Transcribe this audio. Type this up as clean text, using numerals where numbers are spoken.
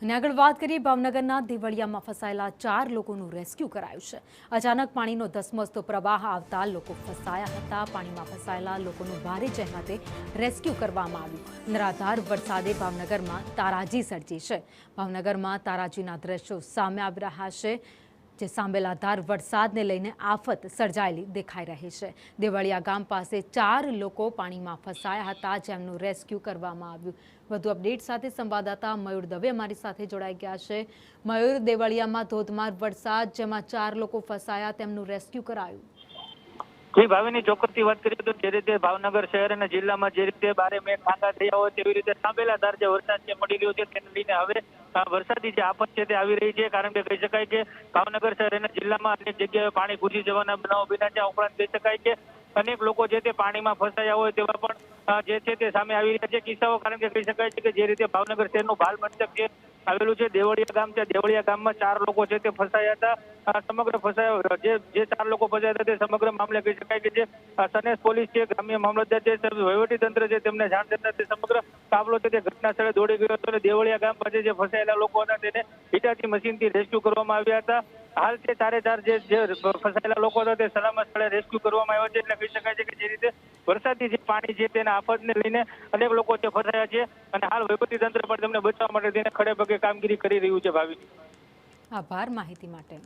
અને આગળ વાત કરીએ ભાવનગરના દેવળિયામાં ફસાયેલા 4 લોકોનું રેસ્ક્યુ કરાયું છે। અચાનક પાણીનો ધસમસતો પ્રવાહ આવતા લોકો ફસાયા હતા। પાણીમાં ફસાયેલા લોકોનું ભારે જહેમતે રેસ્ક્યુ કરવામાં આવ્યું। અનરાધાર વરસાદે ભાવનગરમાં તારાજી સર્જી છે। ભાવનગરમાં તારાજીના દ્રશ્યો સામે આવી રહ્યા છે, જે સાંબેલાધાર વરસાદને લઈને આફત સર્જાયેલી દેખાઈ રહી છે। દેવળિયા ગામ પાસે 4 લોકો પાણીમાં ફસાયા હતા, જેમનું રેસ્ક્યુ કરવામાં આવ્યું। વધુ અપડેટ સાથે સંવાદદાતા મયુર દવે અમારી સાથે જોડાઈ ગયા છે। મયુર, દેવળિયામાં ધોધમાર વરસાદ, જેમાં 4 લોકો ફસાયા, તેમનું રેસ્ક્યુ કરાયું। જી ભાવિની ચોક્કસથી વાત કરીએ તો જે રીતે ભાવનગર શહેર અને જિલ્લામાં જે રીતે બારે મેઘ ખાંગા થયા હોય તેવી રીતે સાંબેલાધાર જે વરસાદ છે પડી રહ્યો છે, તેને લઈને હવે વરસાદી જે આફત છે તે આવી રહી છે। કારણ કે કહી શકાય કે ભાવનગર શહેર અને જિલ્લામાં અનેક જગ્યાએ પાણી ઘૂસી જવાના બનાવો બન્યા છે। આ ઉપરાંત કહી શકાય કે અનેક લોકો જે તે પાણીમાં ફસાયા હોય તેવા પણ જે છે તે સામે આવી રહ્યા છે કિસ્સાઓ। કારણ કે કહી શકાય છે કે જે રીતે ભાવનગર શહેરનું બાલ મથક છે આવેલું છે દેવળિયા ગામ છે, દેવળિયા ગામમાં 4 લોકો છે તે ફસાયા હતા। સમગ્ર ફસાયા જે 4 લોકો ફસાયા હતા તે સમગ્ર મામલે કહી શકાય કે જે સનેશ પોલીસ છે, ગ્રામ્ય મામલતદાર છે, વહીવટી તંત્ર છે, તેમને જાણ થતા તે સમગ્ર કાફલો છે તે ઘટના સ્થળે દોડી ગયો હતો અને દેવળિયા ગામ પાસે જે ફસાયેલા લોકો હતા તેને હિટાચી મશીનથી રેસ્ક્યુ કરવામાં આવ્યા હતા। હાલ તે 4 જે ફસાયેલા લોકો હતા તે સલામત સ્થળે રેસ્ક્યુ કરવામાં આવ્યા છે। એટલે કહી શકાય છે કે જે રીતે વરસાદી જે પાણી છે તેના આફતને લઈને અનેક લોકો તે ફસાયા છે અને હાલ વહીવટી તંત્ર પણ તેમને બચાવવા માટે તેને ખડે પગે કામગીરી કરી રહ્યું છે। ભાવિની, આભાર માહિતી માટે।